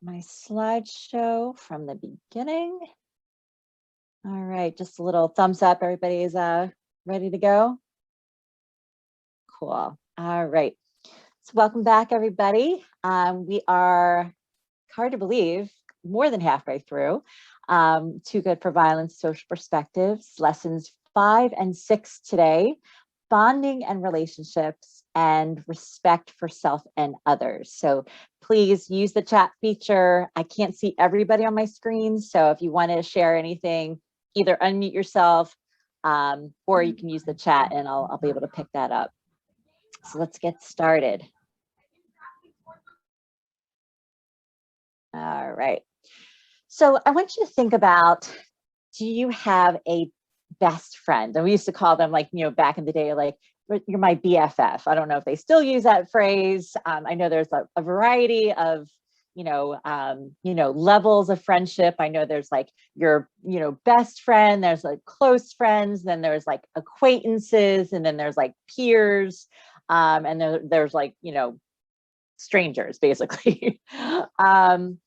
my slideshow from the beginning. All right, just a little thumbs up. Everybody is ready to go? Cool. All right. So welcome back, everybody. We are, hard to believe, more than halfway through Too Good for Violence, Social Perspectives, lessons 5 and 6 today, bonding and relationships, and respect for self and others. So please use the chat feature. I can't see everybody on my screen, so if you want to share anything, either unmute yourself or you can use the chat and I'll be able to pick that up. So let's get started. All right. So I want you to think about, do you have a best friend? And we used to call them, like, back in the day, like, you're my BFF. I don't know if they still use that phrase. I know there's a variety of, levels of friendship. I know there's like your, best friend, there's like close friends, then there's like acquaintances, and then there's like peers. And there's like, strangers, basically.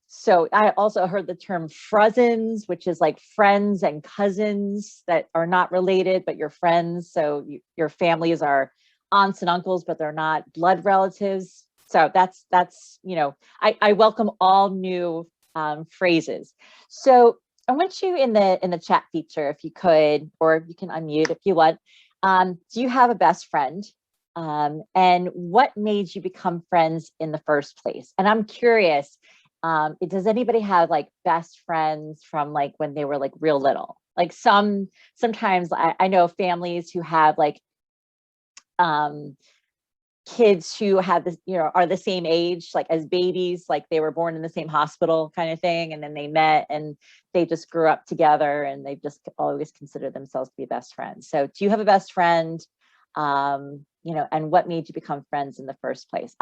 So I also heard the term frozens, which is like friends and cousins that are not related, but you're friends. So your families are aunts and uncles, but they're not blood relatives. So that's I welcome all new phrases. So I want you in the chat feature, if you could, or you can unmute if you want. Do you have a best friend? And what made you become friends in the first place? And I'm curious, does anybody have like best friends from like when they were like real little? Like sometimes I know families who have like kids who have this, are the same age, like as babies, like they were born in the same hospital kind of thing. And then they met and they just grew up together and they've just always considered themselves to be best friends. So do you have a best friend? And what made you become friends in the first place?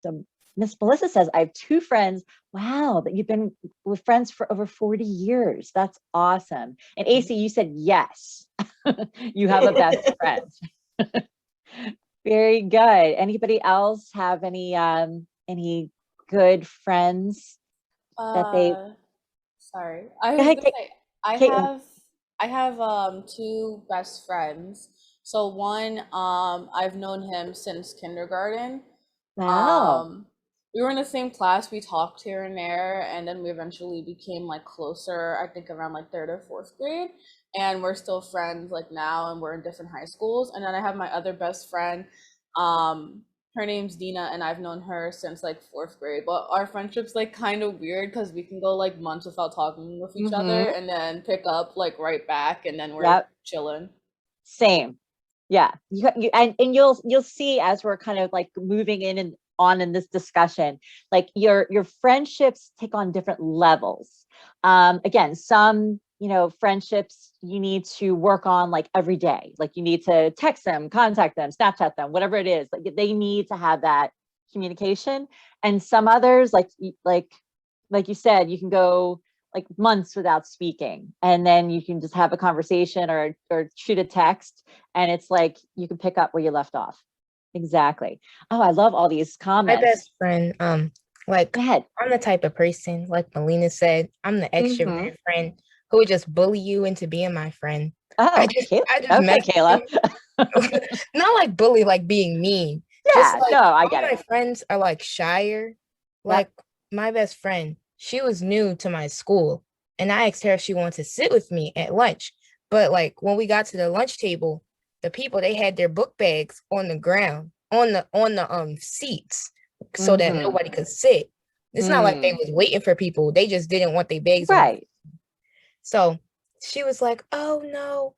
So Miss Melissa says, I have 2 friends. Wow, that you've been with friends for over 40 years. That's awesome. And AC, you said yes, you have a best friend. Very good. Anybody else have any good friends that they? Sorry, I Go was ahead, gonna say Caitlin. I have 2 best friends. So one, I've known him since kindergarten. Wow. Um, we were in the same class, we talked here and there, and then we eventually became like closer, I think around like 3rd or 4th grade. And we're still friends like now, and we're in different high schools. And then I have my other best friend. Um, her name's Dina, and I've known her since like 4th grade. But our friendship's like kind of weird because we can go like months without talking with each other Mm-hmm. and then pick up like right back, and then we're Yep. chilling. Same. Yeah. And you'll see as we're kind of like moving in and on in this discussion, like your friendships take on different levels. Again, some, friendships you need to work on like every day. Like you need to text them, contact them, Snapchat them, whatever it is. Like they need to have that communication. And some others, like you said, you can go like months without speaking, and then you can just have a conversation or shoot a text, and it's like you can pick up where you left off. Exactly. Oh, I love all these My comments. best friend, Go ahead. I'm the type of person, like Melina said, I'm the Mm-hmm. extrovert friend who would just bully you into being my friend. I Oh, just I just okay, mess Kayla. with you. Not like bully, like being mean. Just Yeah, like no, I all get it. my friends are like shyer. Yep. Like my best friend, she was new to my school, and I asked her if she wanted to sit with me at lunch. But like when we got to the lunch table, the people they had their book bags on the ground, on the seats, so that Mm-hmm. nobody could sit. It's not like they Mm. was waiting for people. They just didn't want their bags on. Right. So she was like, "Oh no,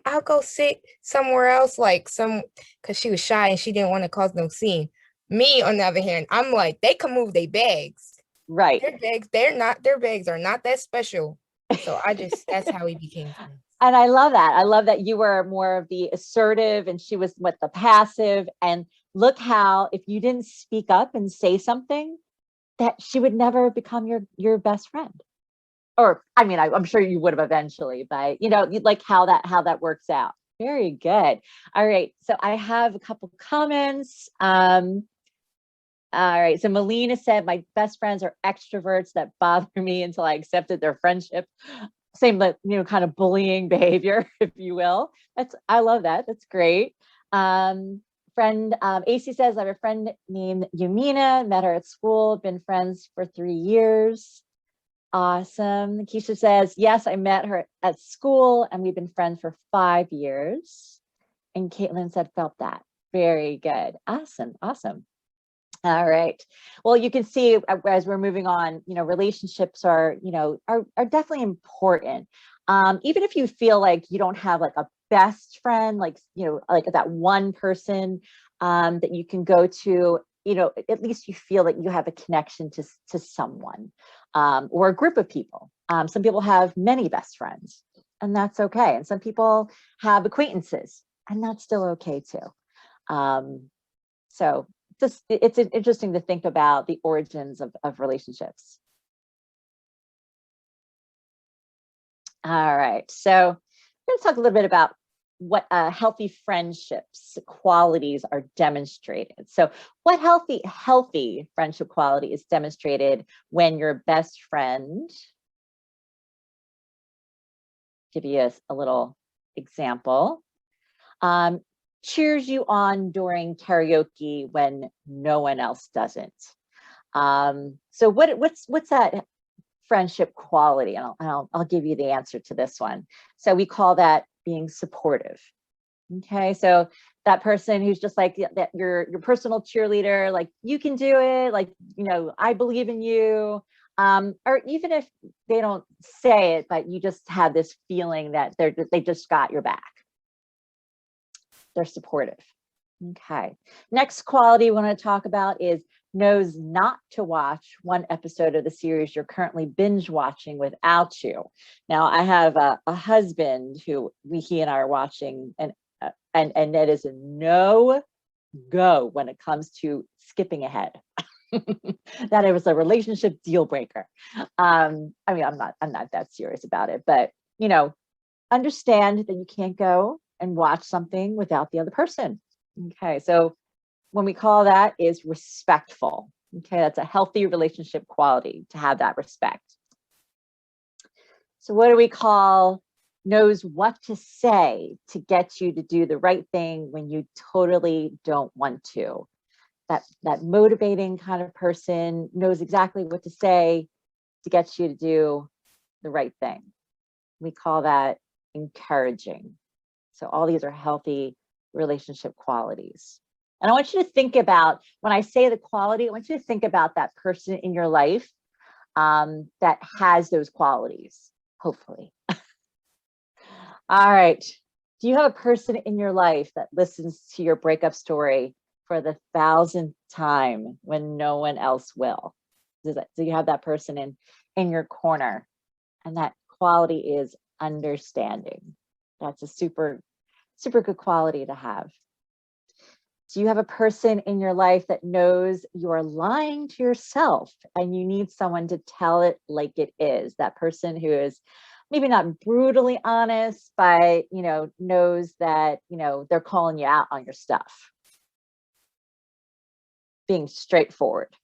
I'll go sit somewhere else, like some," because she was shy and she didn't want to cause no scene. Me, on the other hand, I'm like, they can move their bags. Right. Their bags are not that special. So that's how we became friends. And I love that. I love that you were more of the assertive and she was with the passive. And look how, if you didn't speak up and say something, that she would never become your best friend. Or I mean, I'm sure you would have eventually, but like how that works out. Very good. All right. So I have a couple comments. All right. So Melina said, my best friends are extroverts that bother me until I accepted their friendship. Same, like, kind of bullying behavior, if you will. I love that. That's great. Friend AC says, I have a friend named Yumina, met her at school, been friends for 3 years. Awesome. Keisha says, yes, I met her at school and we've been friends for 5 years. And Caitlin said, felt that. Very good. Awesome. Awesome. All right. Well, you can see as we're moving on, relationships are definitely important. Even if you feel like you don't have like a best friend, like, like that one person that you can go to, at least you feel that you have a connection to someone or a group of people. Some people have many best friends, and that's okay. And some people have acquaintances, and that's still okay too. So it's interesting to think about the origins of relationships. All right, so I'm going to talk a little bit about what healthy friendships qualities are demonstrated. So what healthy friendship quality is demonstrated when your best friend, give you a little example, cheers you on during karaoke when no one else doesn't. So what's that friendship quality? And I'll give you the answer to this one. So we call that being supportive. Okay, so that person who's just like that, your personal cheerleader, like you can do it, like I believe in you. Or even if they don't say it, but you just have this feeling that they just got your back. They're supportive. Okay. Next quality we want to talk about is knows not to watch one episode of the series you're currently binge watching without you. Now, I have a husband who he and I are watching, and it is a no go when it comes to skipping ahead. That it was a relationship deal breaker. I mean, I'm not that serious about it, but understand that you can't go and watch something without the other person. Okay, so when we call that is respectful. Okay, that's a healthy relationship quality, to have that respect. So what do we call knows what to say to get you to do the right thing when you totally don't want to? That motivating kind of person knows exactly what to say to get you to do the right thing. We call that encouraging. So all these are healthy relationship qualities. And I want you to think about, when I say the quality, I want you to think about that person in your life that has those qualities, hopefully. All right. Do you have a person in your life that listens to your breakup story for the 1,000th time when no one else will? Do you have that person in your corner? And that quality is understanding. That's a super good quality to have. Do you have a person in your life that knows you're lying to yourself and you need someone to tell it like it is? That person who is maybe not brutally honest, but knows that they're calling you out on your stuff. Being straightforward.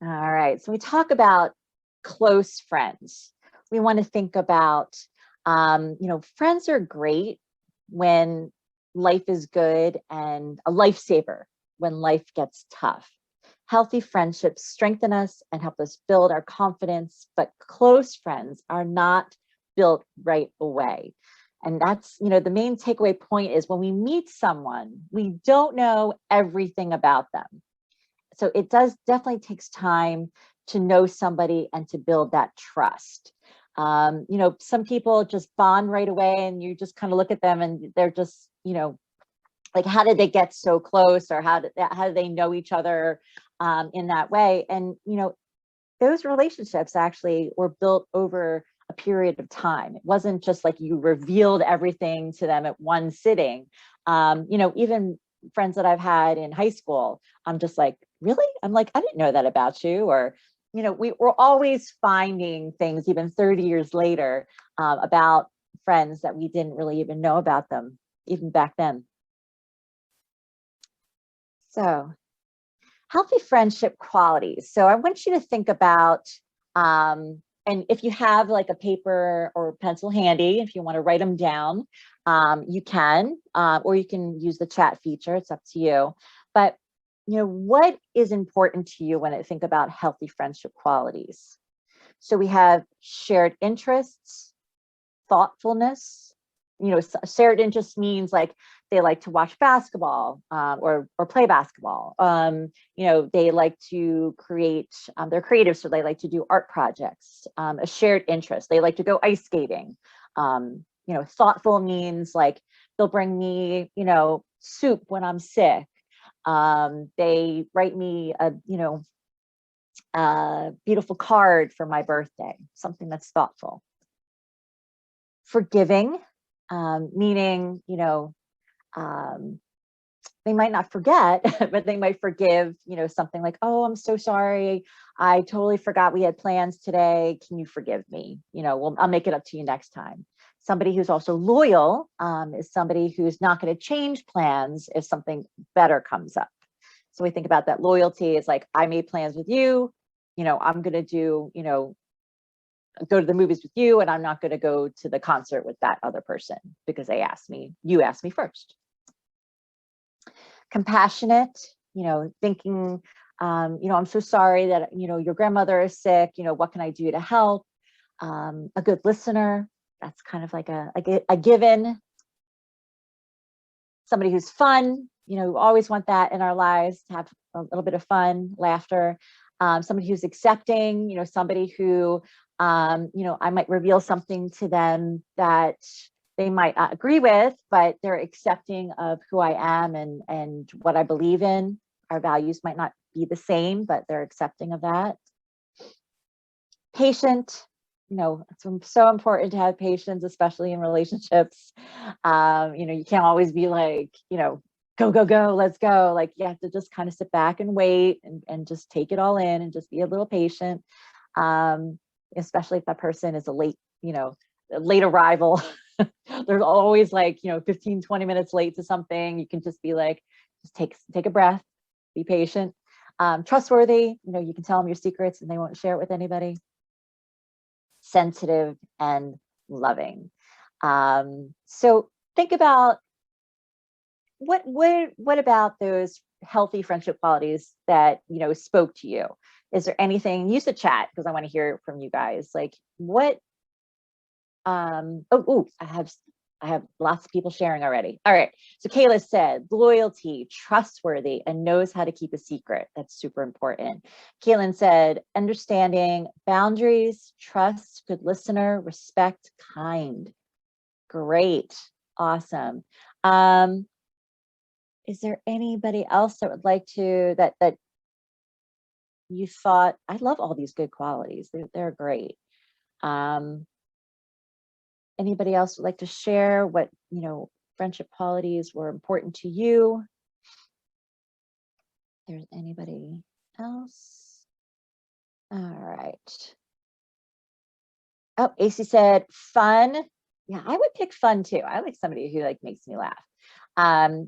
All right, so we talk about close friends. We want to think about friends are great when life is good and a lifesaver when life gets tough. Healthy friendships strengthen us and help us build our confidence, but close friends are not built right away. And that's, the main takeaway point is when we meet someone, we don't know everything about them. So it definitely takes time to know somebody and to build that trust. Some people just bond right away and you just kind of look at them and they're just, like, how did they get so close, or how do they know each other in that way? And, those relationships actually were built over a period of time. It wasn't just like you revealed everything to them at one sitting. Even friends that I've had in high school, I'm just like, really? I'm like, I didn't know that about you. Or, we're always finding things even 30 years later about friends that we didn't really even know about them, even back then. So Healthy friendship qualities. So I want you to think about, and if you have like a paper or pencil handy, if you want to write them down, you can, or you can use the chat feature. It's up to you. But what is important to you when I think about healthy friendship qualities? So we have shared interests, thoughtfulness. Shared interest means like they like to watch basketball, or play basketball. They like to create, they're creative, so they like to do art projects. A shared interest, they like to go ice skating. Thoughtful means like they'll bring me, soup when I'm sick. They write me a beautiful card for my birthday, something that's thoughtful. Forgiving, meaning, they might not forget, but they might forgive, something like, oh, I'm so sorry. I totally forgot we had plans today. Can you forgive me? Well, I'll make it up to you next time. Somebody who's also loyal is somebody who's not going to change plans if something better comes up. So we think about that loyalty is like, I made plans with you, I'm going to do, go to the movies with you, and I'm not going to go to the concert with that other person because you asked me first. Compassionate, thinking, I'm so sorry that, your grandmother is sick, what can I do to help? A good listener, that's kind of like a given. Somebody who's fun, we always want that in our lives, to have a little bit of fun, laughter. Somebody who's accepting, somebody who, I might reveal something to them that they might not agree with, but they're accepting of who I am and what I believe in. Our values might not be the same, but they're accepting of that. Patient, it's so important to have patience, especially in relationships. You can't always be like, go, go, go, let's go. Like, you have to just kind of sit back and wait and just take it all in and just be a little patient. Especially if that person is a late arrival. There's always like, 15, 20 minutes late to something. You can just be like, just take a breath, be patient. Trustworthy, you can tell them your secrets and they won't share it with anybody. Sensitive and loving. So think about what about those healthy friendship qualities that spoke to you? Is there anything? Use the chat because I want to hear from you guys. Like what? I have lots of people sharing already. All right. So Kayla said loyalty, trustworthy, and knows how to keep a secret. That's super important. Kaylin said understanding, boundaries, trust, good listener, respect, kind. Great. Awesome. Is there anybody else that would like to, that you thought, I love all these good qualities. They're great. Anybody else would like to share what, friendship qualities were important to you? If there's anybody else? All right. Oh, AC said fun. Yeah, I would pick fun too. I like somebody who like makes me laugh.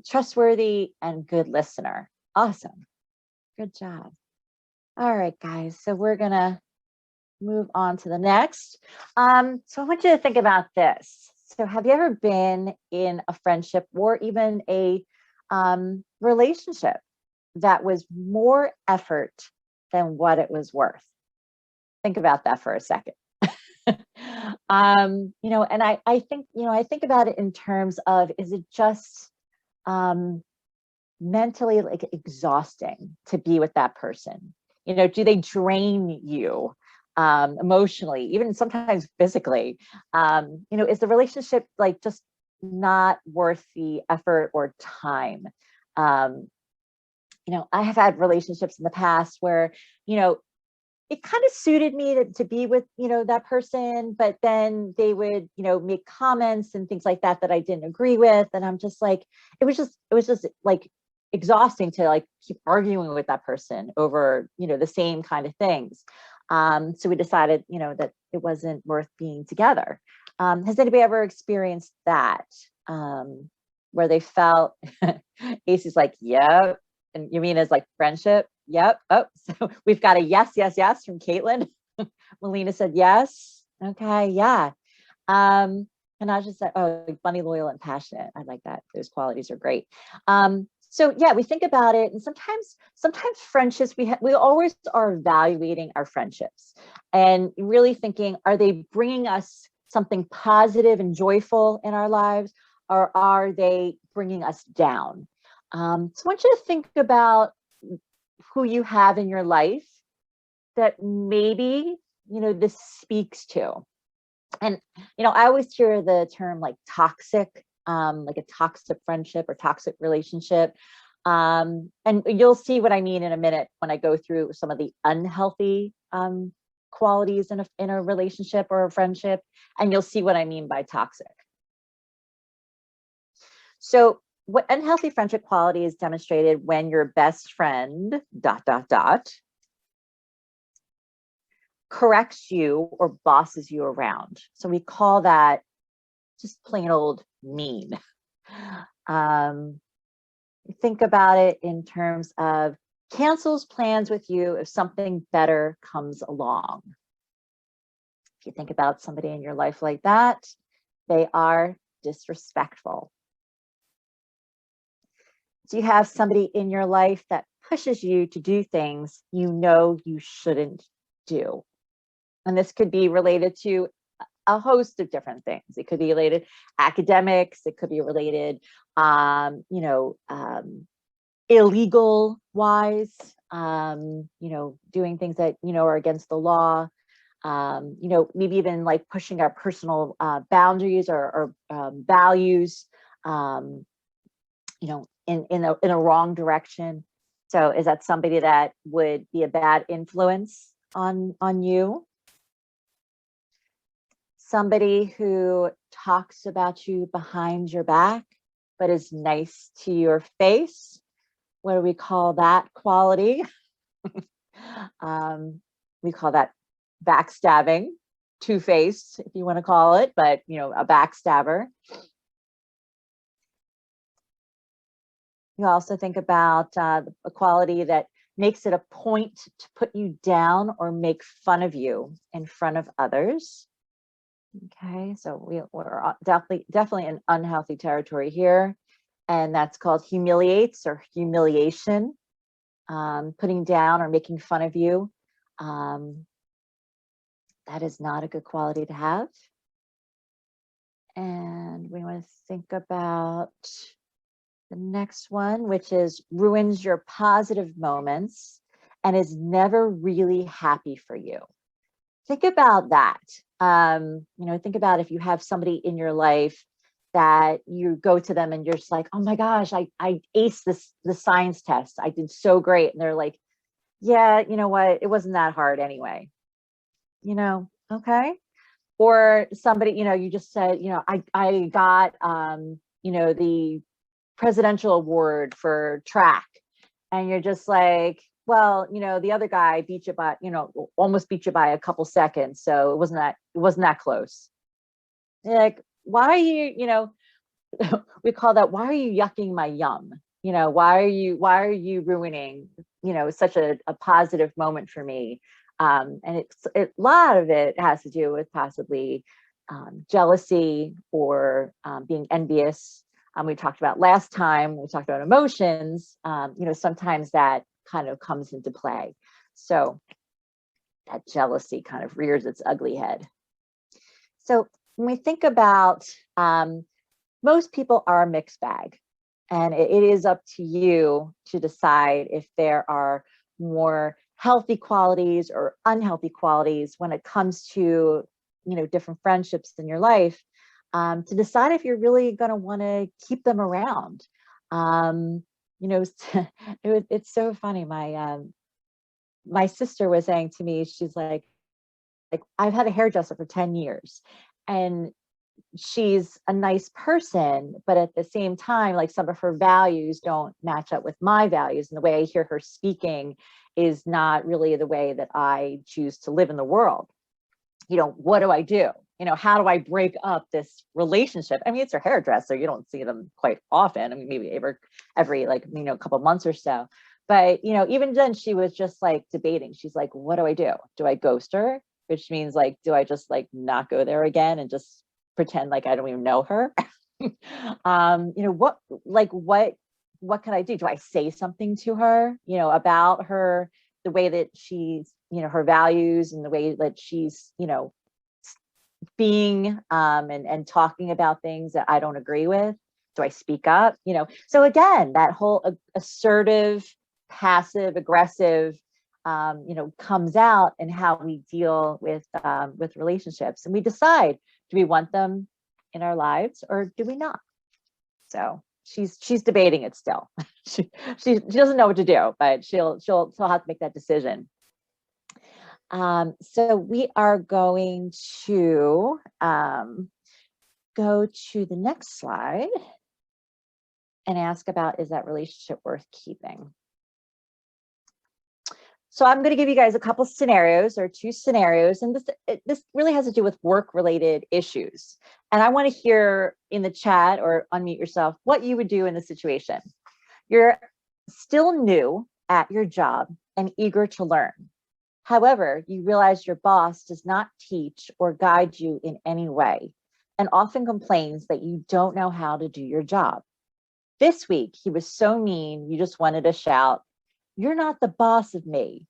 Trustworthy and good listener. Awesome. Good job. All right, guys. So we're gonna move on to the next. So I want you to think about this. So have you ever been in a friendship or even a relationship that was more effort than what it was worth? Think about that for a second. And I think, I think about it in terms of, is it just mentally like exhausting to be with that person? Do they drain you? Emotionally, even sometimes physically, is the relationship like just not worth the effort or time? I have had relationships in the past where, it kind of suited me to be with, that person, but then they would, make comments and things like that I didn't agree with. And I'm just like, it was just like exhausting to like keep arguing with that person over, the same kind of things. So we decided, that it wasn't worth being together. Has anybody ever experienced that? Where they felt, Ace's like, yeah. And you mean as like friendship? Yep. Oh, so we've got a yes, yes, yes from Caitlin. Melina said yes. Okay. Yeah. And I just said, oh, funny, loyal, and passionate. I like that. Those qualities are great. So yeah, we think about it, and sometimes friendships, we always are evaluating our friendships and really thinking, are they bringing us something positive and joyful in our lives, or are they bringing us down? So I want you to think about who you have in your life that maybe, this speaks to. And, I always hear the term like toxic, like a toxic friendship or toxic relationship. And you'll see what I mean in a minute when I go through some of the unhealthy qualities in a relationship or a friendship, and you'll see what I mean by toxic. So what unhealthy friendship quality is demonstrated when your best friend ... corrects you or bosses you around. So we call that just plain old mean. Think about it in terms of cancels plans with you if something better comes along. If you think about somebody in your life like that, they are disrespectful. Do you have somebody in your life that pushes you to do things you shouldn't do? And this could be related to a host of different things. It could be related academics. It could be related, illegal wise, doing things that, are against the law. Maybe even like pushing our personal boundaries or values, in a wrong direction. So is that somebody that would be a bad influence on you? Somebody who talks about you behind your back, but is nice to your face. What do we call that quality? We call that backstabbing, two-faced, if you want to call it, but a backstabber. You also think about a quality that makes it a point to put you down or make fun of you in front of others. Okay, so we're definitely in unhealthy territory here, and that's called humiliates or humiliation, putting down or making fun of you. That is not a good quality to have. And we want to think about the next one, which is ruins your positive moments and is never really happy for you. Think about that. Think about if you have somebody in your life that you go to them and you're just like, oh my gosh, I aced the science test. I did so great. And they're like, yeah, you know what? It wasn't that hard anyway. Okay. Or somebody, you just said, I got, the presidential award for track. And you're just like, well, the other guy beat you by, almost beat you by a couple seconds. So it wasn't that close. You're like, why are you, we call that, why are you yucking my yum? Why are you ruining, such a positive moment for me? And a lot of it has to do with possibly jealousy or being envious. We talked about last time, we talked about emotions, sometimes that kind of comes into play. So that jealousy kind of rears its ugly head. So when we think about, most people are a mixed bag, and it is up to you to decide if there are more healthy qualities or unhealthy qualities when it comes to, different friendships in your life. To decide if you're really going to want to keep them around. It's so funny. My sister was saying to me, she's like I've had a hairdresser for 10 years, and she's a nice person, but at the same time, like some of her values don't match up with my values, and the way I hear her speaking is not really the way that I choose to live in the world. What do I do? How do I break up this relationship? I mean, it's her hairdresser. You don't see them quite often. I mean, maybe every couple months or so. But, you know, even then she was just like debating. She's like, what do I do? Do I ghost her? Which means like, do I just like not go there again and just pretend like I don't even know her? You know, what can I do? Do I say something to her, you know, about her, the way that she's, you know, her values and the way that she's, you know, being and talking about things that I don't agree with? Do I speak up? You know, so again, that whole assertive, passive, aggressive, you know, comes out in how we deal with relationships, and we decide, do we want them in our lives or do we not? So she's debating it still. She doesn't know what to do, but she'll have to make that decision. So we are going to go to the next slide and ask about, is that relationship worth keeping? So I'm going to give you guys a couple scenarios, or two scenarios, and this really has to do with work-related issues. And I want to hear in the chat, or unmute yourself, what you would do in this situation. You're still new at your job and eager to learn. However, you realize your boss does not teach or guide you in any way, and often complains that you don't know how to do your job. This week, he was so mean, you just wanted to shout, "You're not the boss of me,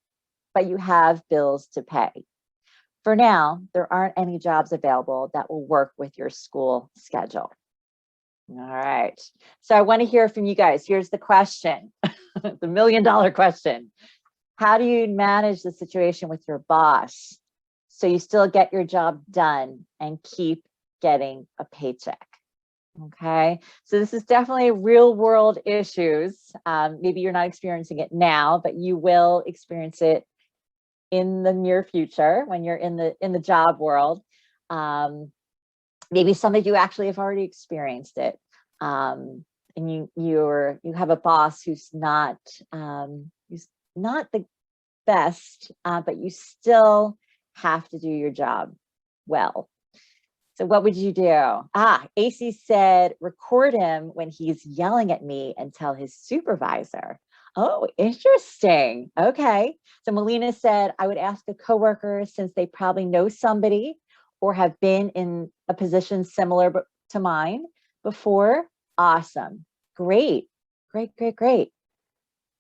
but you have bills to pay." For now, there aren't any jobs available that will work with your school schedule. All right. So I want to hear from you guys. Here's the question, the $1 million question. How do you manage the situation with your boss so you still get your job done and keep getting a paycheck? Okay, so this is definitely real world issues. Maybe you're not experiencing it now, but you will experience it in the near future when you're in the job world. Maybe some of you actually have already experienced it, and you have a boss who's not the best, but you still have to do your job well. So what would you do? AC said, record him when he's yelling at me and tell his supervisor. Oh, interesting. Okay. So Melina said, I would ask a coworker, since they probably know somebody or have been in a position similar to mine before. Awesome. Great. Great.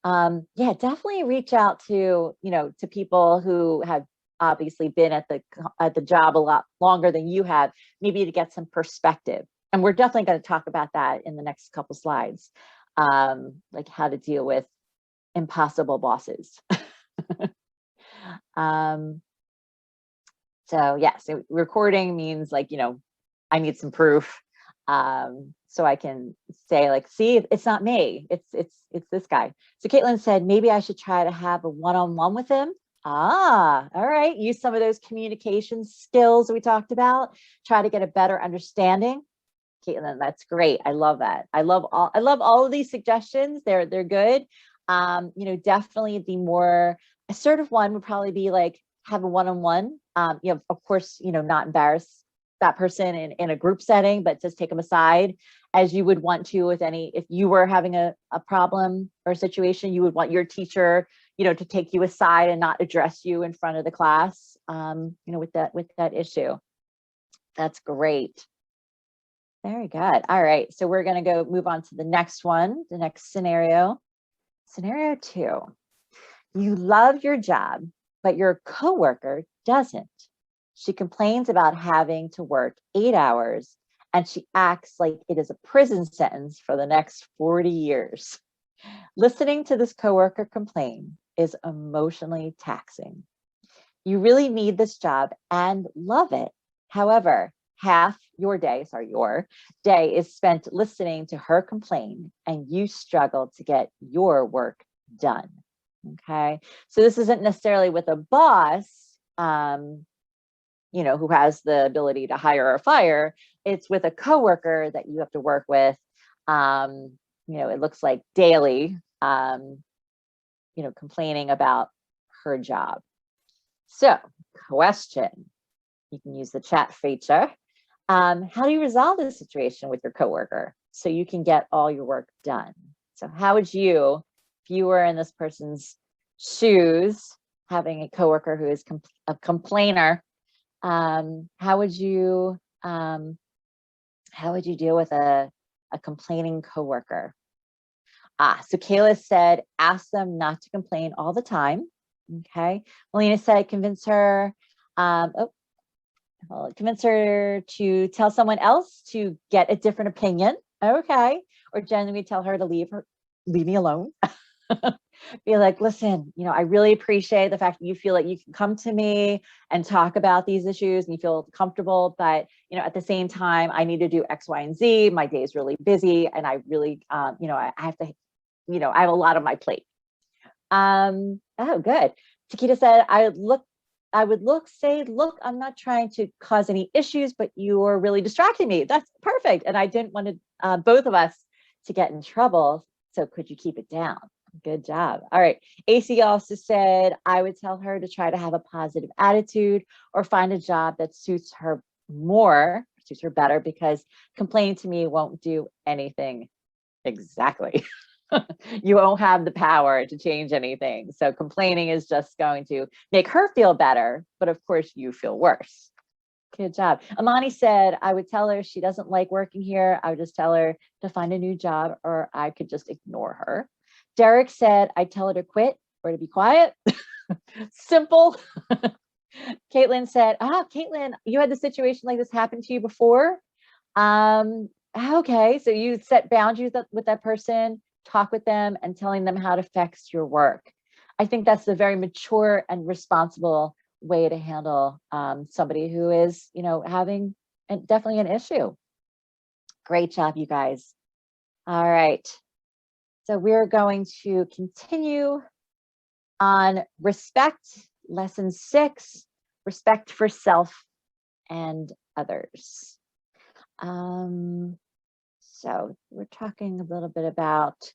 Yeah, definitely reach out to, you know, to people who have obviously been at the job a lot longer than you have, maybe to get some perspective. And we're definitely going to talk about that in the next couple slides, like how to deal with impossible bosses. So yeah, so recording means, like, you know, I need some proof, so I can say, like, see, it's not me, it's this guy. So Caitlin said, maybe I should try to have a one-on-one with him. All right. Use some of those communication skills we talked about. Try to get a better understanding. Caitlin, that's great. I love that. I love all of these suggestions. They're good. You know, definitely the more assertive one would probably be like, have a one-on-one. You know, of course, you know, not embarrass that person in a group setting, but just take them aside, as you would want to with if you were having a problem or a situation, you would want your teacher, you know, to take you aside and not address you in front of the class, you know, with that issue. That's great. Very good. All right. So we're going to move on to the next one, the next scenario. Scenario 2. You love your job, but your coworker doesn't. She complains about having to work 8 hours, and she acts like it is a prison sentence for the next 40 years. Listening to this coworker complain is emotionally taxing. You really need this job and love it. However, half your day is spent listening to her complain, and you struggle to get your work done. Okay, so this isn't necessarily with a boss, you know, who has the ability to hire or fire. It's with a coworker that you have to work with. You know, it looks like daily, you know, complaining about her job. So, question, you can use the chat feature. How do you resolve this situation with your coworker so you can get all your work done? So how would you you were in this person's shoes, having a coworker who is a complainer, how would you deal with a complaining coworker? So Kayla said, ask them not to complain all the time. Okay. Melina said, convince her to tell someone else to get a different opinion. Okay. Or genuinely tell her to leave me alone. Be like, listen, I really appreciate the fact that you feel like you can come to me and talk about these issues and you feel comfortable, but at the same time, I need to do X, Y, and Z. My day is really busy, and I really, I have to, I have a lot on my plate. Oh, good. Chiquita said, I would say, look, I'm not trying to cause any issues, but you're really distracting me. That's perfect. And I didn't want to, both of us to get in trouble. So could you keep it down? Good job. All right. AC also said, I would tell her to try to have a positive attitude or find a job that suits her better, because complaining to me won't do anything. Exactly. You won't have the power to change anything. So complaining is just going to make her feel better, but of course you feel worse. Good job. Amani said, I would tell her she doesn't like working here. I would just tell her to find a new job, or I could just ignore her. Derek said, I'd tell her to quit or to be quiet. Simple. Caitlin said, Caitlin, you had the situation like this happen to you before? Okay, so you set boundaries with that person, talk with them, and telling them how it affects your work. I think that's a very mature and responsible way to handle somebody who is, having definitely an issue. Great job, you guys. All right. So we're going to continue on respect, lesson 6, respect for self and others. So we're talking a little bit about,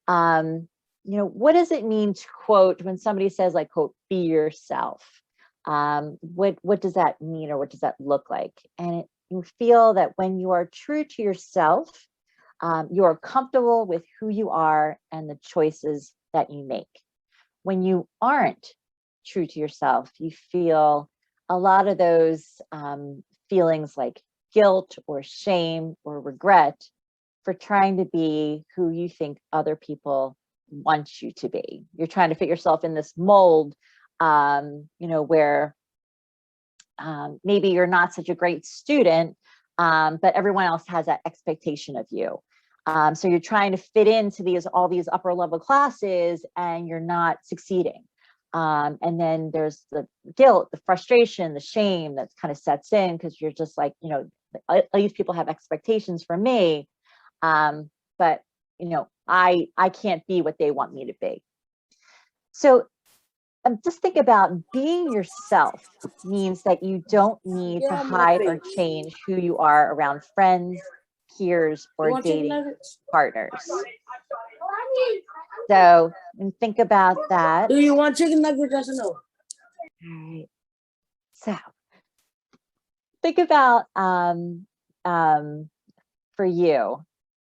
what does it mean to quote when somebody says, like, quote, be yourself? What does that mean, or what does that look like? And you feel that when you are true to yourself, you are comfortable with who you are and the choices that you make. When you aren't true to yourself, you feel a lot of those feelings like guilt or shame or regret for trying to be who you think other people want you to be. You're trying to fit yourself in this mold, where maybe you're not such a great student, but everyone else has that expectation of you. So you're trying to fit into all these upper level classes, and you're not succeeding. And then there's the guilt, the frustration, the shame that kind of sets in, because you're just like, at least people have expectations for me, but I can't be what they want me to be. So just think about being yourself means that you don't need to hide or change who you are around friends, peers, or dating partners. So, and think about that. Do you want chicken nuggets? Yes or no? All right. So, think about for you,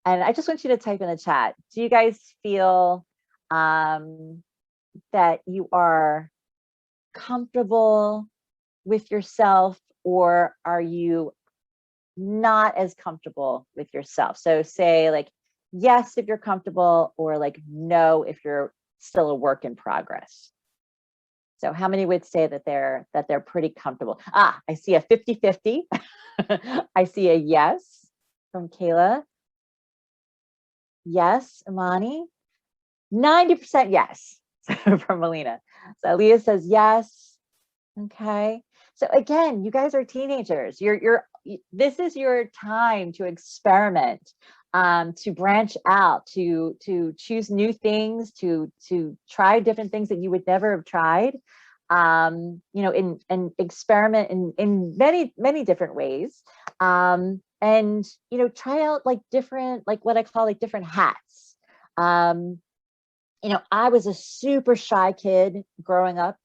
and I just want you to type in the chat. Do you guys feel that you are comfortable with yourself, or are you not as comfortable with yourself? So say like yes if you're comfortable, or like no if you're still a work in progress. So how many would say that they're pretty comfortable? I see a 50-50. I see a yes from Kayla. Yes, Imani. 90% yes from Melina. So Leah says yes. Okay. So again, you guys are teenagers. This is your time to experiment, to branch out, to choose new things, to try different things that you would never have tried, and experiment in many different ways, and try out like different, like what I call like different hats. I was a super shy kid growing up.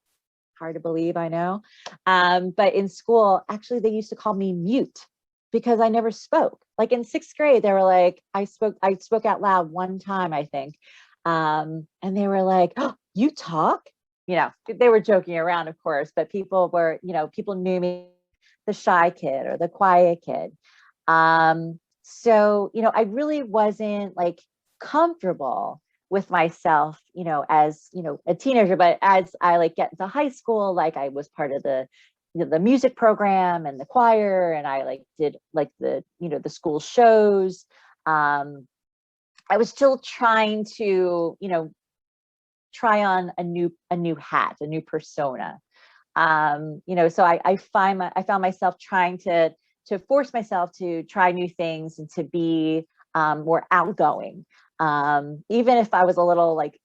Hard to believe, I know. But in school, actually, they used to call me mute because I never spoke. Like in 6th grade, they were like, I spoke out loud one time, I think. And they were like, oh, you talk? You know, they were joking around, of course, but people were, you know, people knew me, the shy kid or the quiet kid. So, you know, I really wasn't like comfortable with myself, you know, as, you know, a teenager, but as I like get into high school, like I was part of the, you know, the music program and the choir, and I like did like the, you know, the school shows. I was still trying to, you know, try on a new hat, a new persona. You know, so I found myself trying to force myself to try new things and to be more outgoing. Even if I was a little like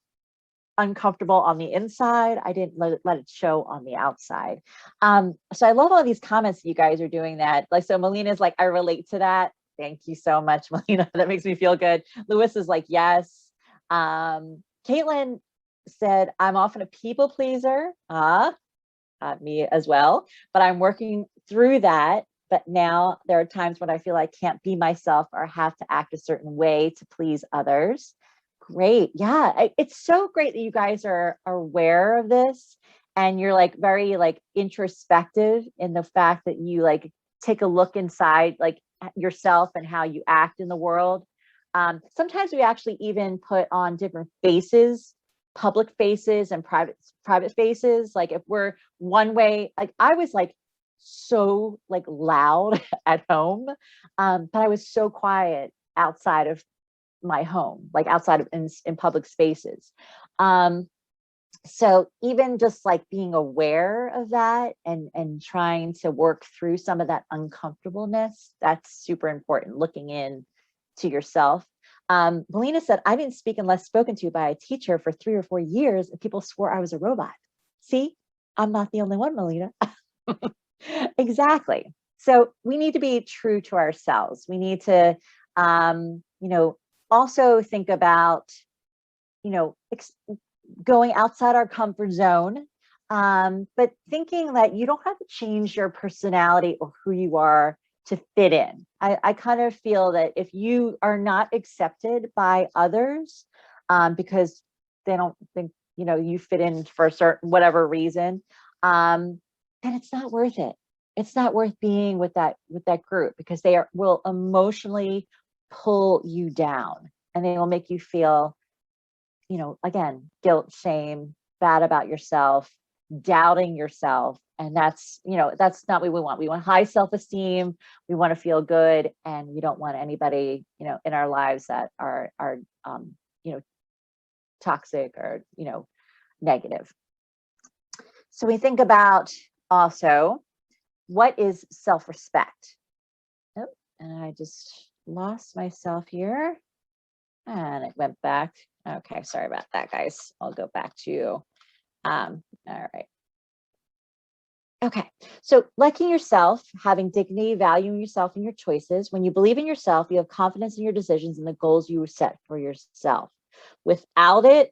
uncomfortable on the inside, I didn't let it show on the outside. So I love all these comments that you guys are doing that. Like, so Melina's like, I relate to that. Thank you so much, Melina. That makes me feel good. Lewis is like, yes. Caitlin said, I'm often a people pleaser. Me as well, but I'm working through that. But now there are times when I feel I can't be myself or have to act a certain way to please others. Great. Yeah. It's so great that you guys are aware of this, and you're like very like introspective in the fact that you like take a look inside like yourself and how you act in the world. Sometimes we actually even put on different faces, public faces and private faces. Like if we're one way, like I was like so like loud at home, but I was so quiet outside of my home, like outside of in public spaces. So even just like being aware of that and trying to work through some of that uncomfortableness, that's super important, looking in to yourself. Melina said, I didn't speak unless spoken to by a teacher for 3 or 4 years, and people swore I was a robot. See, I'm not the only one, Melina. Exactly. So we need to be true to ourselves. We need to, you know, also think about, you know, going outside our comfort zone, but thinking that you don't have to change your personality or who you are to fit in. I kind of feel that if you are not accepted by others because they don't think, you know, you fit in for a certain whatever reason, then it's not worth it. It's not worth being with that group, because they will emotionally pull you down, and they will make you feel, you know, again, guilt, shame, bad about yourself, doubting yourself. And that's, you know, that's not what we want. We want high self-esteem. We want to feel good. And we don't want anybody, you know, in our lives that are you know, toxic or, you know, negative. So we think about also, what is self-respect? Oh, and I just lost myself here and it went back. Okay, sorry about that, guys. I'll go back to, all right. Okay, so liking yourself, having dignity, valuing yourself and your choices. When you believe in yourself, you have confidence in your decisions and the goals you set for yourself. Without it,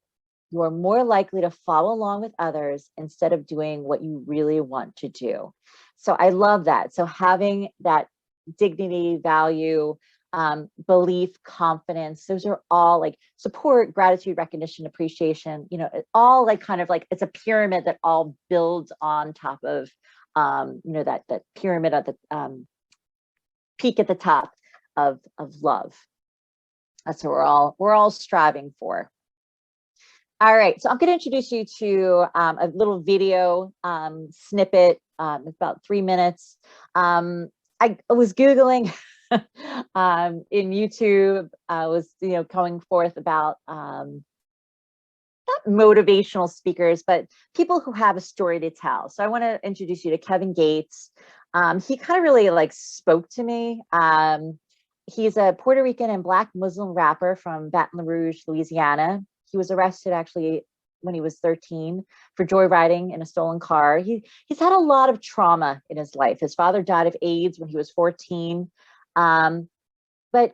you are more likely to follow along with others instead of doing what you really want to do. So I love that. So having that dignity, value, belief, confidence, those are all like support, gratitude, recognition, appreciation, you know, it all like kind of like it's a pyramid that all builds on top of, you know, that pyramid at the peak at the top of love. That's what we're all striving for. All right, so I'm going to introduce you to a little video snippet. It's about 3 minutes. I was Googling in YouTube. I was, you know, coming forth about not motivational speakers, but people who have a story to tell. So I want to introduce you to Kevin Gates. He kind of really like spoke to me. He's a Puerto Rican and Black Muslim rapper from Baton Rouge, Louisiana. He was arrested actually when he was 13 for joyriding in a stolen car. He's had a lot of trauma in his life. His father died of AIDS when he was 14. But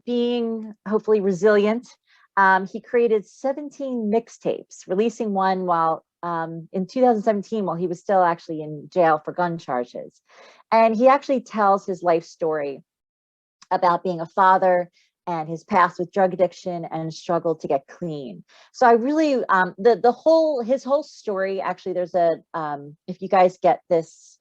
being hopefully resilient, he created 17 mixtapes, releasing one while in 2017 while he was still actually in jail for gun charges. And he actually tells his life story about being a father and his past with drug addiction and struggle to get clean. So I really, his whole story, actually, there's a, if you guys get this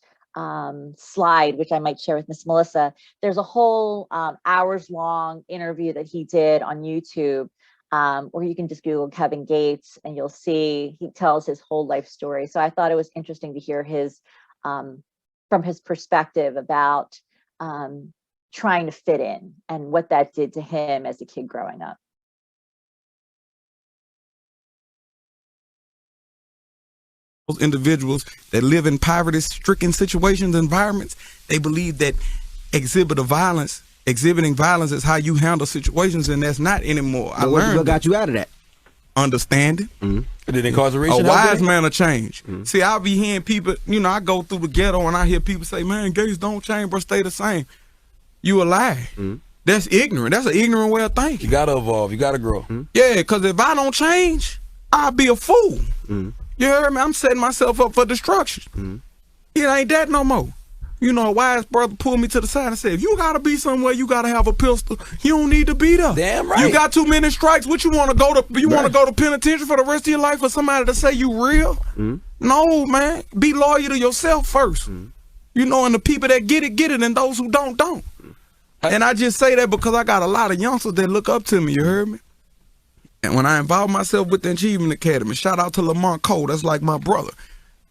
slide, which I might share with Miss Melissa, there's a whole hours long interview that he did on YouTube, or you can just Google Kevin Gates and you'll see he tells his whole life story. So I thought it was interesting to hear his, from his perspective about trying to fit in and what that did to him as a kid growing up. Those individuals that live in poverty-stricken situations, environments, they believe that exhibiting violence is how you handle situations, and that's not anymore. I learned what got you out of that? Understanding. Did incarceration? A wise man of change. See, I'll be hearing people, you know, I go through the ghetto and I hear people say, man, gays don't change, bro, stay the same. You a lie. That's ignorant. That's an ignorant way of thinking. You gotta evolve. You gotta grow. Yeah, because if I don't change, I'll be a fool. You heard me? I'm setting myself up for destruction. It ain't that no more. You know, a wise brother pulled me to the side and said, if you gotta be somewhere, you gotta have a pistol. You don't need to be there. Damn right. You got too many strikes. What you want to go to? You want to go to penitentiary for the rest of your life for somebody to say you real? No, man. Be loyal to yourself first. You know, and the people that get it, and those who don't. And I just say that because I got a lot of youngsters that look up to me. You heard me? And when I involved myself with the Achievement Academy, shout out to Lamont Cole, that's like my brother.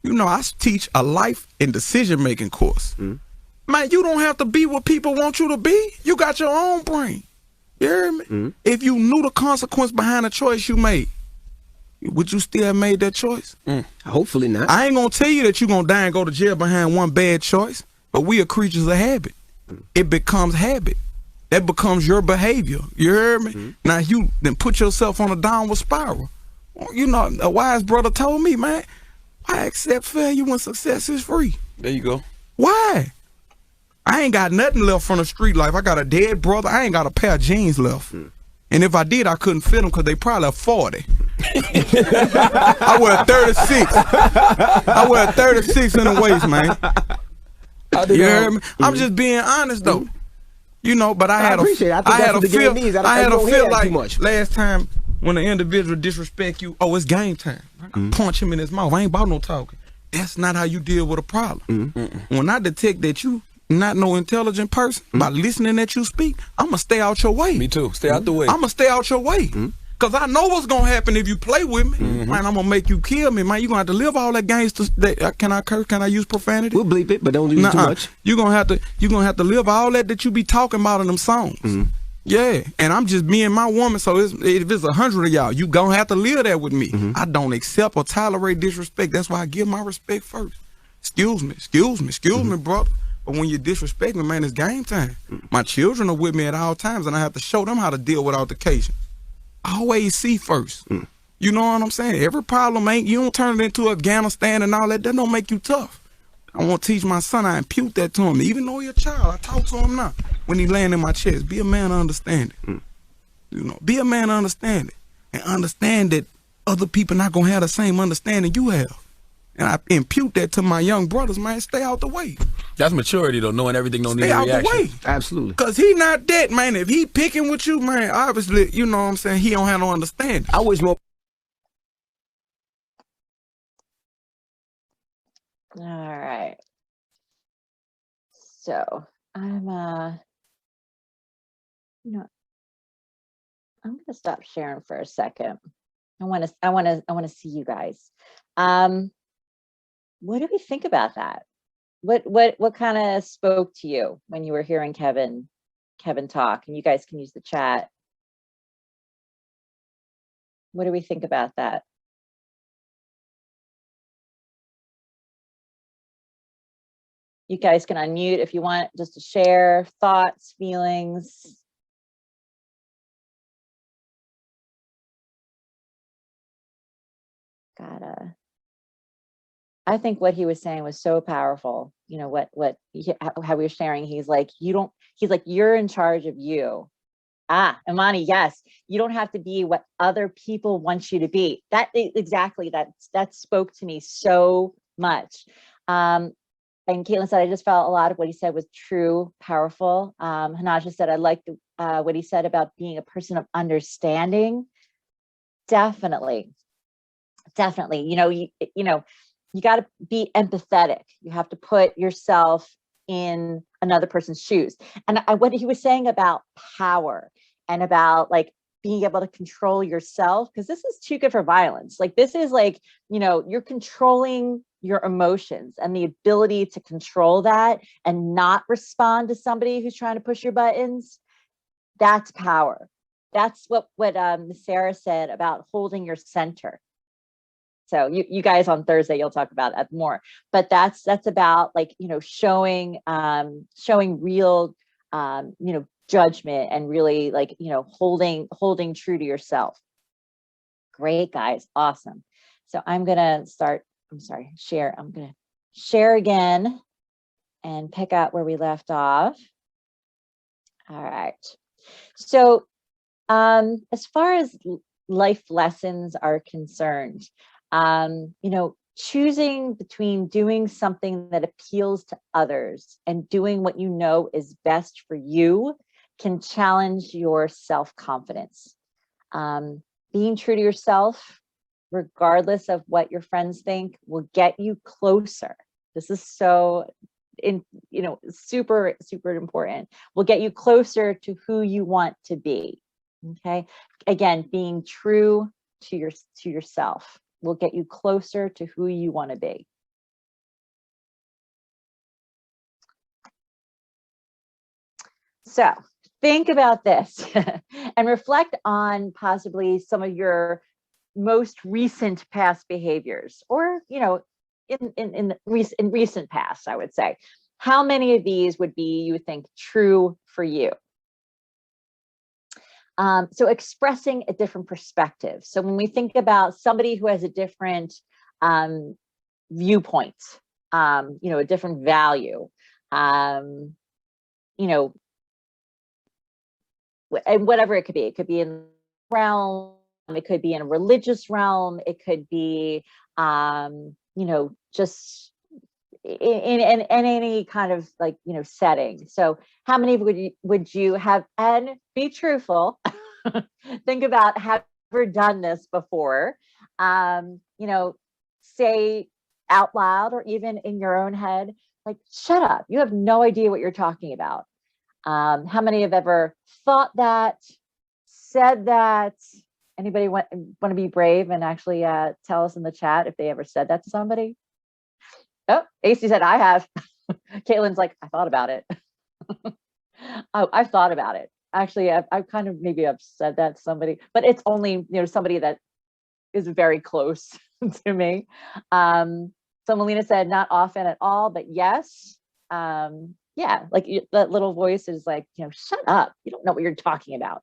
You know, I teach a life and decision-making course. Man, you don't have to be what people want you to be. You got your own brain. You hear me? If you knew the consequence behind the choice you made, would you still have made that choice? Hopefully not. I ain't gonna tell you that you're gonna die and go to jail behind one bad choice, but we are creatures of habit. It becomes habit. That becomes your behavior. You heard me? Now you then put yourself on a downward spiral. You know, a wise brother told me, man, why accept failure when success is free? There you go. Why? I ain't got nothing left from the street life. I got a dead brother. I ain't got a pair of jeans left. And if I did, I couldn't fit them because they probably are 40. I wear 36. I wear 36 in the waist, man. You heard me? I'm just being honest though. You know, but I had a feel like last time when an individual disrespect you, oh, it's game time. Punch him in his mouth. I ain't about no talking. That's not how you deal with a problem. When I detect that you not no intelligent person, by listening that you speak, I'ma stay out your way. Me too. Stay out the way. I'ma stay out your way. Cause I know what's gonna happen if you play with me. Man, I'm gonna make you kill me, man. You gonna have to live all that gangster. Can I curse? Can I use profanity? We'll bleep it, but don't use too much. You gonna have to live all that you be talking about in them songs. Yeah, and I'm just me and my woman. So if it's 100 of y'all, you gonna have to live that with me. I don't accept or tolerate disrespect. That's why I give my respect first. Excuse me, brother. But when you disrespect me, man, it's game time. My children are with me at all times, and I have to show them how to deal with altercation. Always see first. You know what I'm saying? Every problem you don't turn it into Afghanistan and all that. That don't make you tough. I want to teach my son. I impute that to him. Even though he's a child, I talk to him now. When he land in my chest, be a man of understanding. You know, be a man of understanding, and understand that other people not gonna have the same understanding you have. And I impute that to my young brothers, man. Stay out the way. That's maturity, though, knowing everything don't need Stay a out reaction. the way. Absolutely. Because he not that, man. If he picking with you, man, obviously, you know what I'm saying, he don't have no understanding. I wish more. All right. So I'm gonna stop sharing for a second. I want to see you guys. What do we think about that? What kind of spoke to you when you were hearing Kevin talk? And you guys can use the chat. What do we think about that? You guys can unmute if you want just to share thoughts, feelings. I think what he was saying was so powerful. You know, how we were sharing, he's like, you're in charge of you. Imani, yes, you don't have to be what other people want you to be. That spoke to me so much. And Caitlin said, I just felt a lot of what he said was true, powerful. Hanasha said, I like what he said about being a person of understanding, definitely. You got to be empathetic. You have to put yourself in another person's shoes. And what he was saying about power and about like being able to control yourself, because this is too good for violence. Like this is like, you're controlling your emotions, and the ability to control that and not respond to somebody who's trying to push your buttons. That's power. That's what Sarah said about holding your center. So you guys on Thursday, you'll talk about that more, but that's about like, showing real, judgment, and really like, holding true to yourself. Great, guys. Awesome. So I'm going to share. I'm going to share again and pick up where we left off. All right. So as far as life lessons are concerned, choosing between doing something that appeals to others and doing what you know is best for you can challenge your self-confidence. Being true to yourself, regardless of what your friends think, will get you closer. This is super, super important. Will get you closer to who you want to be. Okay. Again, being true to yourself will get you closer to who you want to be. So think about this and reflect on possibly some of your most recent past behaviors, or, in recent past, I would say. How many of these would be, you think, true for you? So expressing a different perspective. So when we think about somebody who has a different viewpoint, a different value, and whatever it could be in the realm, it could be in a religious realm, it could be, just in any kind of like, setting. So how many would you have, and be truthful, think about, have you ever done this before? Say out loud, or even in your own head, like, shut up, you have no idea what you're talking about. How many have ever thought that, said that? Anybody want to be brave and actually tell us in the chat if they ever said that to somebody? Oh, AC said, I have. Caitlin's like, I thought about it. Oh, I've thought about it. Actually, I've kind of, maybe I've said that to somebody, but it's only, somebody that is very close to me. So Melina said, not often at all, but yes. Yeah, like that little voice is like, shut up. You don't know what you're talking about.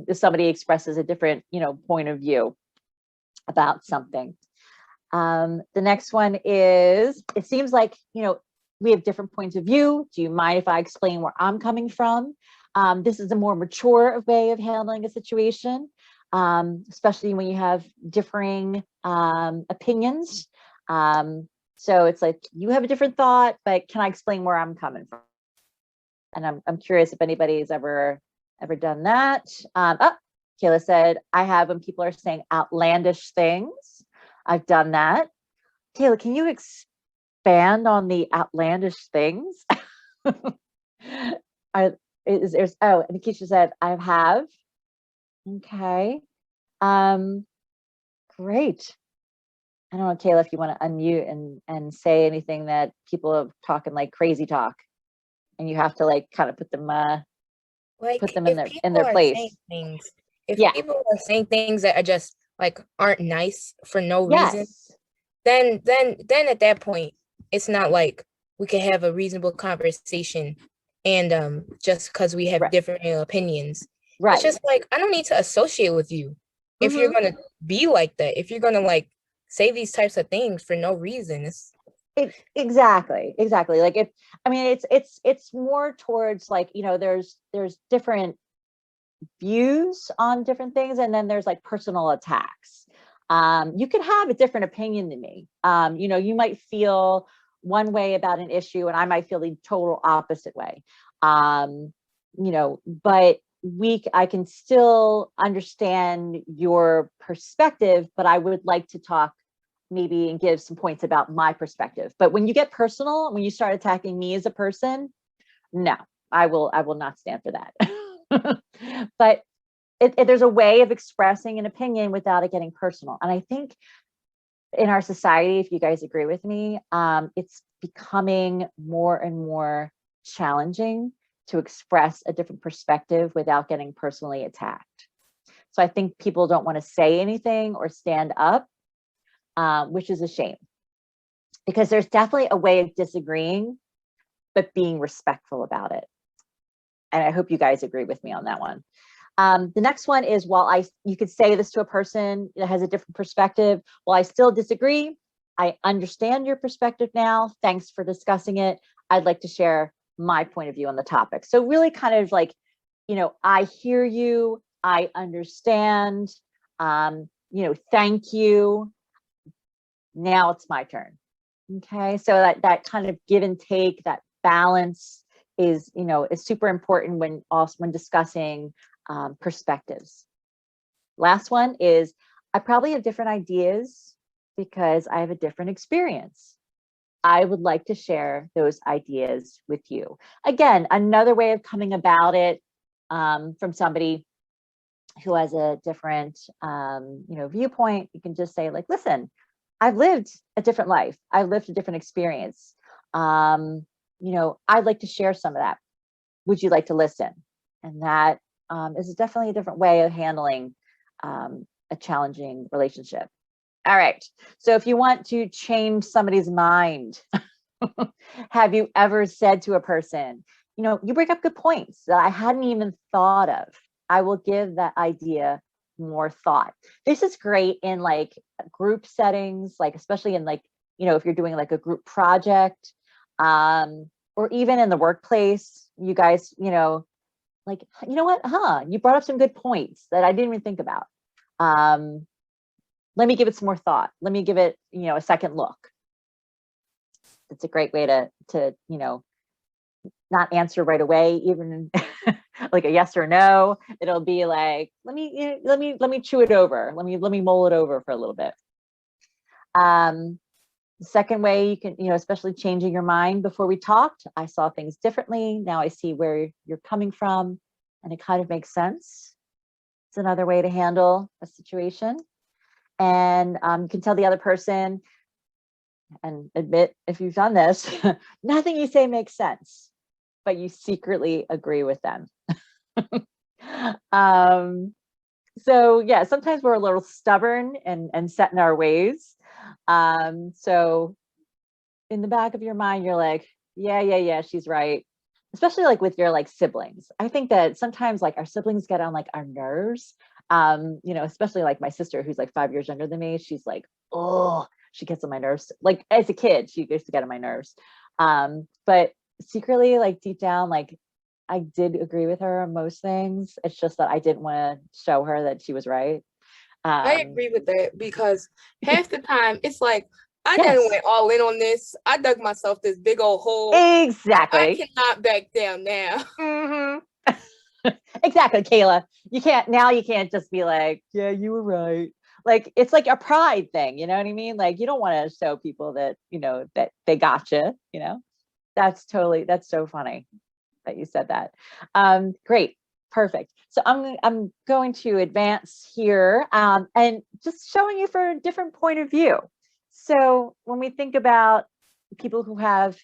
If somebody expresses a different, point of view about something. The next one is, it seems like, we have different points of view. Do you mind if I explain where I'm coming from? This is a more mature way of handling a situation, especially when you have differing opinions. So it's like, you have a different thought, but can I explain where I'm coming from? And I'm curious if anybody's ever done that. Kayla said, I have, when people are saying outlandish things. I've done that. Kayla, can you expand on the outlandish things? And Keisha said, I have. Okay. Great. I don't know, Kayla, if you want to unmute and say anything that people are talking like crazy talk, and you have to like kind of put them in their place. If people are saying things that are just like aren't nice for no reason, then at that point, it's not like we can have a reasonable conversation, and just because we have different opinions. Right. It's just like, I don't need to associate with you if you're gonna be like that. If you're gonna like say these types of things for no reason. Exactly. Like it's more towards like, there's different views on different things, and then there's like personal attacks. You could have a different opinion than me. You might feel one way about an issue, and I might feel the total opposite way. but I can still understand your perspective, but I would like to talk maybe and give some points about my perspective. But when you get personal, when you start attacking me as a person, no, I will not stand for that. But there's a way of expressing an opinion without it getting personal. And I think in our society, if you guys agree with me, it's becoming more and more challenging to express a different perspective without getting personally attacked. So I think people don't want to say anything or stand up, which is a shame, because there's definitely a way of disagreeing, but being respectful about it. And I hope you guys agree with me on that one. The next one is, you could say this to a person that has a different perspective. While I still disagree, I understand your perspective now. Thanks for discussing it. I'd like to share my point of view on the topic. So really kind of like, I hear you, I understand, thank you. Now it's my turn. Okay, so that kind of give and take, that balance is super important when discussing perspectives. Last one is, I probably have different ideas because I have a different experience. I would like to share those ideas with you. Again, another way of coming about it from somebody who has a different viewpoint. You can just say, like, listen, I've lived a different life. I've lived a different experience. I'd like to share some of that. Would you like to listen? And that is definitely a different way of handling a challenging relationship. All right. So if you want to change somebody's mind, have you ever said to a person, you bring up good points that I hadn't even thought of. I will give that idea more thought. This is great in like group settings, like especially in like, if you're doing like a group project, or even in the workplace, you guys, like, you know what, you brought up some good points that I didn't even think about. Let me give it some more thought. Let me give it, a second look. It's a great way to not answer right away, even like a yes or no. It'll be like, let me chew it over. Let me mull it over for a little bit. The second way you can, especially changing your mind. Before we talked, I saw things differently. Now I see where you're coming from, and it kind of makes sense. It's another way to handle a situation. And you can tell the other person and admit if you've done this, nothing you say makes sense, but you secretly agree with them. So yeah, sometimes we're a little stubborn and set in our ways. So in the back of your mind, you're like, yeah, she's right. Especially like with your like siblings. I think that sometimes like our siblings get on like our nerves. Especially like my sister, who's like 5 years younger than me. She's like, oh, she gets on my nerves. Like as a kid, she used to get on my nerves. But secretly, like deep down, like I did agree with her on most things. It's just that I didn't want to show her that she was right. I agree with that, because half the time it's like, I Yes. didn't went all in on this. I dug myself this big old hole. Exactly. I cannot back down now. Mm-hmm. Exactly, Kayla. You can't just be like, yeah, you were right. Like, it's like a pride thing, you know what I mean? Like, you don't want to show people that, that they gotcha, That's so funny that you said that. Great. Perfect. So I'm going to advance here and just showing you for a different point of view. So when we think about people who have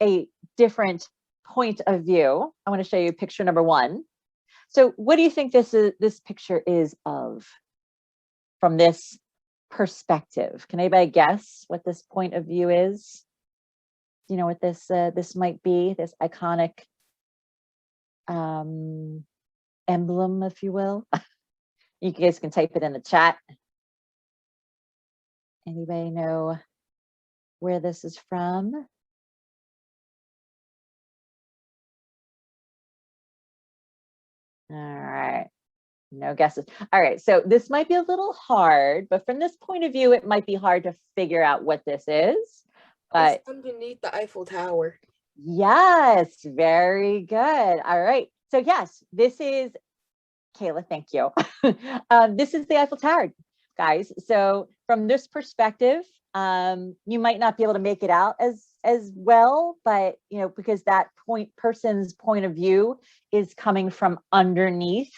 a different point of view, I want to show you picture number 1. So what do you think this picture is of from this perspective? Can anybody guess what this point of view is? You know what this might be, this iconic emblem, if you will. You guys can type it in the chat. Anybody know where this is from? All right, no guesses. All right, so this might be a little hard, but from this point of view, it might be hard to figure out what this is. But it's underneath the Eiffel Tower. Yes, very good. All right. So yes, this is Kayla. Thank you. This is the Eiffel Tower, guys. So from this perspective, you might not be able to make it out as well, but because that person's point of view is coming from underneath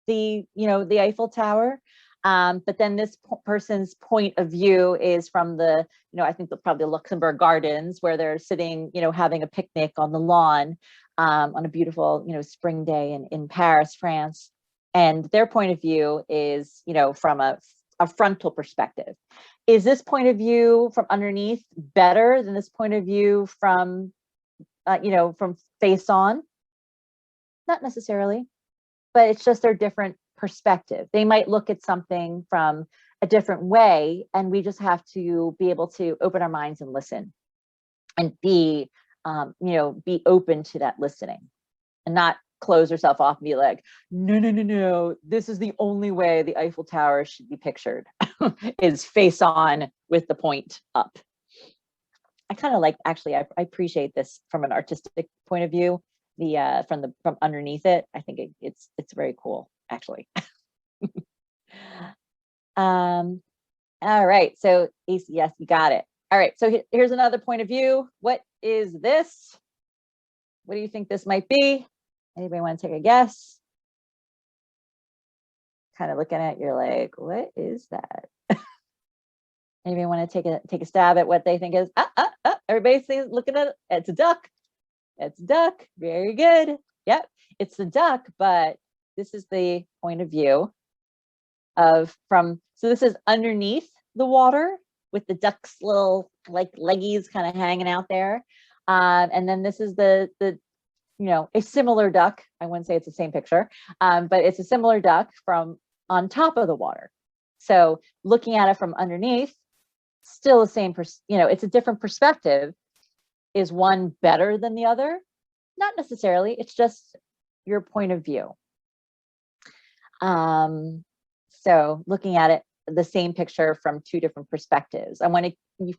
the Eiffel Tower. But then this person's point of view is from the, I think probably the Luxembourg Gardens, where they're sitting, having a picnic on the lawn on a beautiful, spring day in Paris, France. And their point of view is, from a frontal perspective. Is this point of view from underneath better than this point of view from, from face on? Not necessarily, but it's just their different perspective. They might look at something from a different way, and we just have to be able to open our minds and listen, and be open to that listening, and not close yourself off and be like, no, this is the only way the Eiffel Tower should be pictured, is face on with the point up. I kind of like, actually, I appreciate this from an artistic point of view, from underneath it. I think it's very cool, actually. All right, so Ace, yes, you got it. All right, so here's another point of view. What is this? What do you think this might be? Anybody want to take a guess? Kind of looking at it, you're like, what is that? Anybody want to take a stab at what they think is? Everybody's looking at it. It's a duck. It's a duck. Very good. Yep, it's the duck, but this is the point of view so this is underneath the water with the duck's little leggies kind of hanging out there. And then this is the a similar duck. I wouldn't say it's the same picture, but it's a similar duck from on top of the water. So looking at it from underneath, still the same, it's a different perspective. Is one better than the other? Not necessarily. It's just your point of view. So looking at it, the same picture from two different perspectives.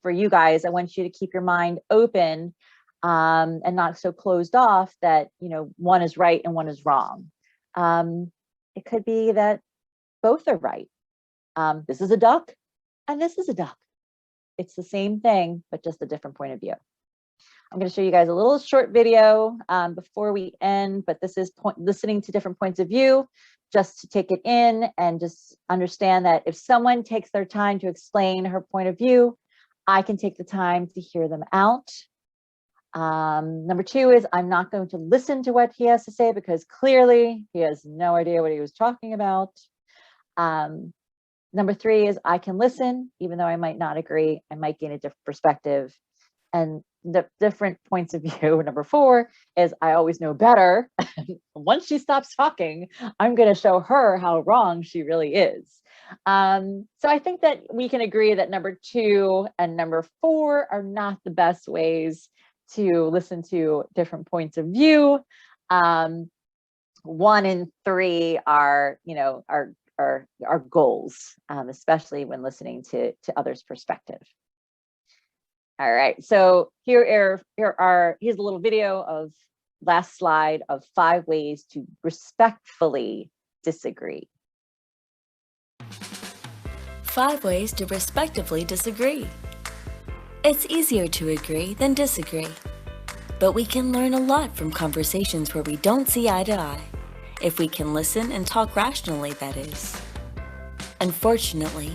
For you guys, I want you to keep your mind open and not so closed off that, one is right and one is wrong. It could be that both are right. This is a duck and this is a duck. It's the same thing, but just a different point of view. I'm going to show you guys a little short video before we end, but this is listening to different points of view, just to take it in and just understand that if someone takes their time to explain her point of view, I can take the time to hear them out. Number two is I'm not going to listen to what he has to say because clearly he has no idea what he was talking about. Number three is I can listen, even though I might not agree, I might gain a different perspective. And the different points of view. Number four is I always know better. Once she stops talking, I'm going to show her how wrong she really is. So I think that we can agree that number two and number four are not the best ways to listen to different points of view. 1 and 3 are, our goals, especially when listening to others' perspective. All right, so here's a little video of last slide of 5 ways to respectfully disagree. 5 ways to respectively disagree. It's easier to agree than disagree, but we can learn a lot from conversations where we don't see eye to eye, if we can listen and talk rationally, that is. Unfortunately,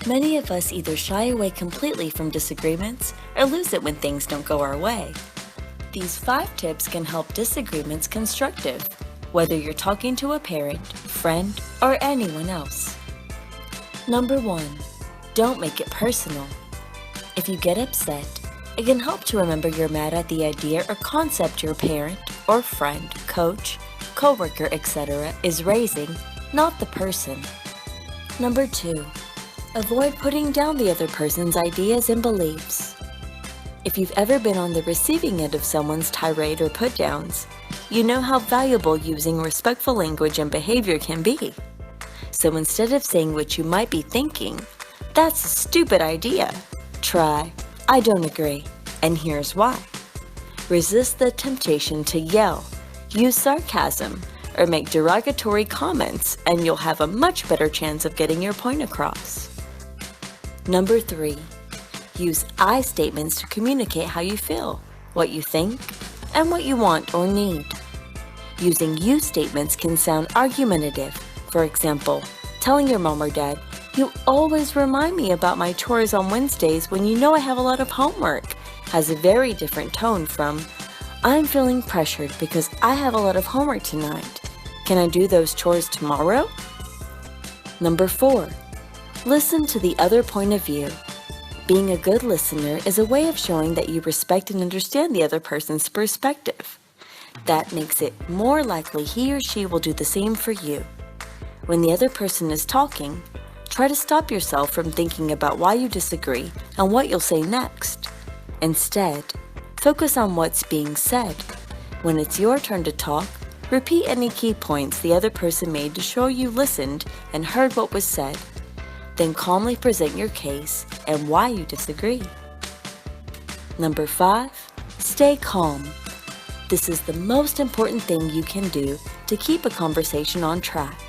many of us either shy away completely from disagreements or lose it when things don't go our way. These 5 tips can help disagreements constructive, whether you're talking to a parent, friend, or anyone else. Number 1, don't make it personal. If you get upset, it can help to remember you're mad at the idea or concept your parent or friend, coach, coworker, etc. is raising, not the person. Number 2, avoid putting down the other person's ideas and beliefs. If you've ever been on the receiving end of someone's tirade or put-downs, you know how valuable using respectful language and behavior can be. So instead of saying what you might be thinking, "That's a stupid idea," try, "I don't agree, and here's why." Resist the temptation to yell, use sarcasm, or make derogatory comments, and you'll have a much better chance of getting your point across. Number 3, use I statements to communicate how you feel, what you think, and what you want or need. Using you statements can sound argumentative. For example, telling your mom or dad, "You always remind me about my chores on Wednesdays when you know I have a lot of homework," has a very different tone from, "I'm feeling pressured because I have a lot of homework tonight. Can I do those chores tomorrow?" Number 4, listen to the other point of view. Being a good listener is a way of showing that you respect and understand the other person's perspective. That makes it more likely he or she will do the same for you. When the other person is talking, try to stop yourself from thinking about why you disagree and what you'll say next. Instead, focus on what's being said. When it's your turn to talk, repeat any key points the other person made to show you listened and heard what was said. Then calmly present your case and why you disagree. Number 5, stay calm. This is the most important thing you can do to keep a conversation on track.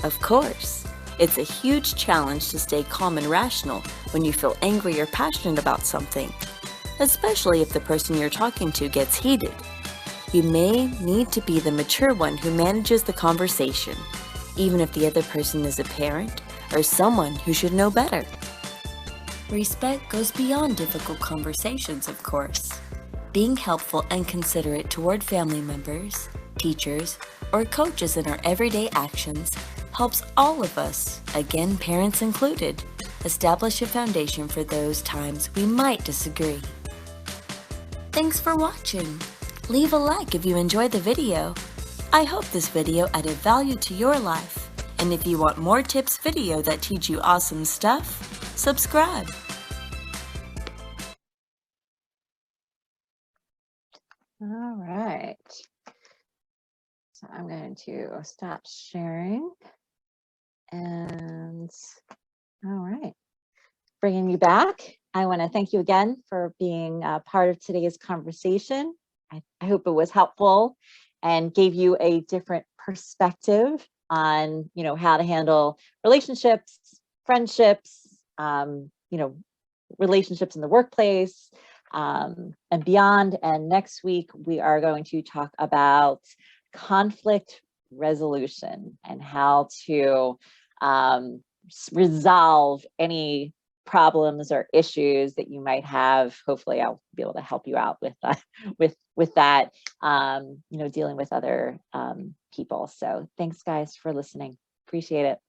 Of course, it's a huge challenge to stay calm and rational when you feel angry or passionate about something, especially if the person you're talking to gets heated. You may need to be the mature one who manages the conversation, even if the other person is a parent or someone who should know better. Respect goes beyond difficult conversations, of course. Being helpful and considerate toward family members, teachers, or coaches in our everyday actions helps all of us, again parents included, establish a foundation for those times we might disagree. Thanks for watching. Leave a like if you enjoyed the video. I hope this video added value to your life. And if you want more tips video that teach you awesome stuff, subscribe. All right. So I'm going to stop sharing. And all right, bringing you back. I want to thank you again for being a part of today's conversation. I hope it was helpful and gave you a different perspective on, how to handle relationships, friendships, relationships in the workplace, and beyond. And next week, we are going to talk about conflict resolution and how to resolve any problems or issues that you might have. Hopefully I'll be able to help you out with that, dealing with other people. So thanks guys for listening. Appreciate it.